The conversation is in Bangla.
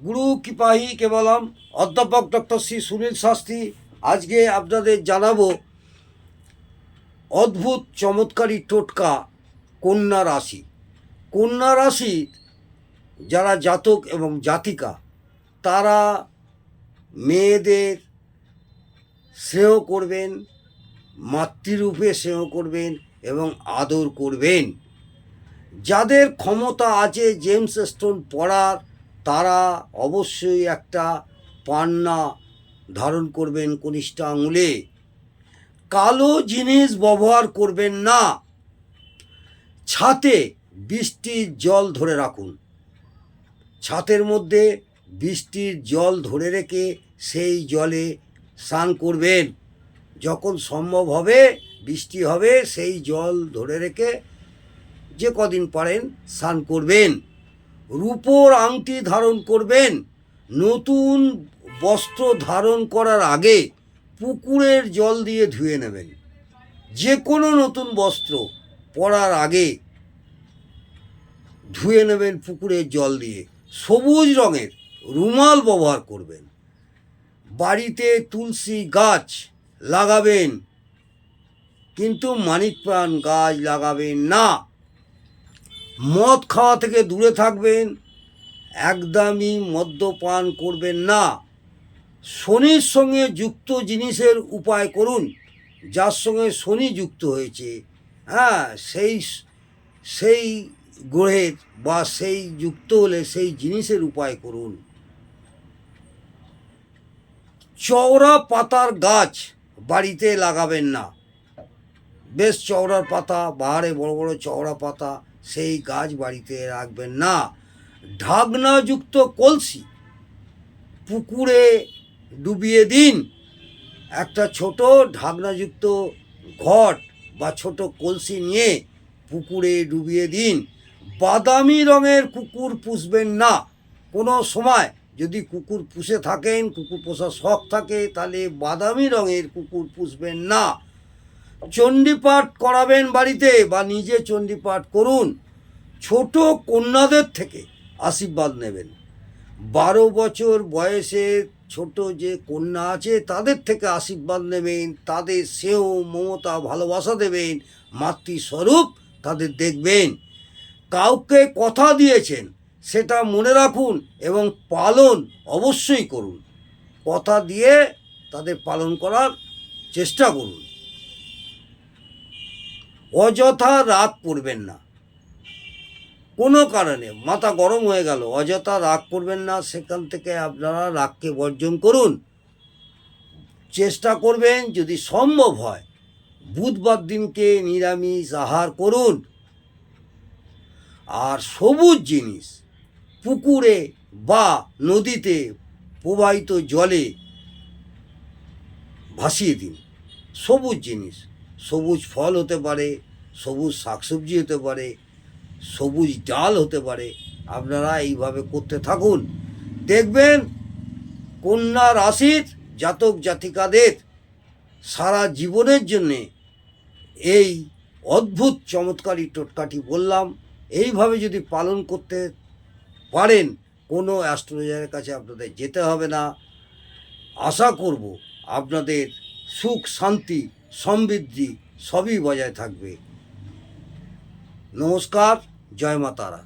গুরু কৃপাহি কেবলম অধ্যাপক ডক্টর শ্রী সুনীল শাস্ত্রী। আজকে আপনাদের জানাবো অদ্ভুত চমৎকারী টোটকা কন্যা রাশি। কন্যা রাশির যারা জাতক এবং জাতিকা, তারা মেয়েদের স্নেহ করবেন, মাতৃরূপে স্নেহ করবেন এবং আদর করবেন। যাদের ক্ষমতা আছে জেমস স্টোন পরার, তারা অবশ্যই একটা পান্না ধারণ করবেন কনিষ্ঠ আঙুলে। কালো জিনিস ব্যবহার করবেন না। ছাতে বৃষ্টির জল ধরে রাখুন। ছাতের মধ্যে বৃষ্টির জল ধরে রেখে সেই জলে স্নান করবেন। যখন সম্ভব হবে, বৃষ্টি হবে, সেই জল ধরে রেখে যে কদিন পারেন স্নান করবেন। রূপোর আংটি ধারণ করবেন। নতুন বস্ত্র ধারণ করার আগে পুকুরের জল দিয়ে ধুয়ে নেবেন। যে কোনো নতুন বস্ত্র পরার আগে ধুয়ে নেবেন পুকুরের জল দিয়ে। সবুজ রঙের রুমাল ব্যবহার করবেন। বাড়িতে তুলসী গাছ লাগাবেন, কিন্তু মানিক প্লান্ট গাছ লাগাবেন না। মদ খাওয়া থেকে দূরে থাকবেন। একদমই মদ্যপান করবেন না। শনির সঙ্গে যুক্ত জিনিসের উপায় করুন। যার সঙ্গে শনি যুক্ত হয়েছে, সেই গ্রহের বা সেই যুক্ত হলে সেই জিনিসের উপায় করুন। চওড়া পাতার গাছ বাড়িতে লাগাবেন না। বেশ চওড়ার পাতা, বাহারে বড় বড় চওড়া পাতা, সেই গাছ বাড়িতে রাখবেন না। ঢাকনাযুক্ত কলসি পুকুরে ডুবিয়ে দিন। একটা ছোট ঢাকনাযুক্ত ঘট বা ছোট কলসি নিয়ে পুকুরে ডুবিয়ে দিন। বাদামি রঙের কুকুর পুষবেন না। কোনো সময় যদি কুকুর পুষে থাকেন, কুকুর পোষার শখ থাকে, তাহলে বাদামি রঙের কুকুর পুষবেন না। চণ্ডীপাঠ করাবেন বাড়িতে, বা নিজে চণ্ডীপাঠ করুন। ছোট কন্যাদের থেকে আশীর্বাদ নেবেন। 12 বছর বয়সের ছোট যে কন্যা আছে, তাদের থেকে আশীর্বাদ নেবেন। তাদের স্নেহ, মমতা, ভালোবাসা দেবেন। মাতৃস্বরূপ তাদের দেখবেন। কাউকে কথা দিয়েছেন, সেটা মনে রাখুন এবং পালন অবশ্যই করুন। কথা দিয়ে তাদের পালন করার চেষ্টা করুন। অযথা রাগ করবেন না। কোনো কারণে মাথা গরম হয়ে গেল, অযথা রাগ করবেন না। সেখান থেকে আপনারা রাগকে বর্জন করুন। চেষ্টা করবেন যদি সম্ভব হয় বুধবার দিনকে নিরামিষ আহার করুন। আর সবুজ জিনিস পুকুরে বা নদীতে প্রবাহিত জলে ভাসিয়ে দিন। সবুজ জিনিস, সবুজ ফল হতে পারে, সবুজ শাকসবজি হতে পারে, সবুজ ডাল হতে পারে। আপনারা এইভাবে করতে থাকুন। দেখবেন কন্যা রাশির জাতক জাতিকাদের সারা জীবনের জন্যে এই অদ্ভুত চমৎকারী টোটকাটি বললাম। এইভাবে যদি পালন করতে পারেন, কোনো অ্যাস্ট্রোলজারের কাছে আপনাদের যেতে হবে না। আশা করব আপনাদের সুখ, শান্তি, সমৃদ্ধি সবই বজায় থাকবে। নমস্কার, জয় মা তারা।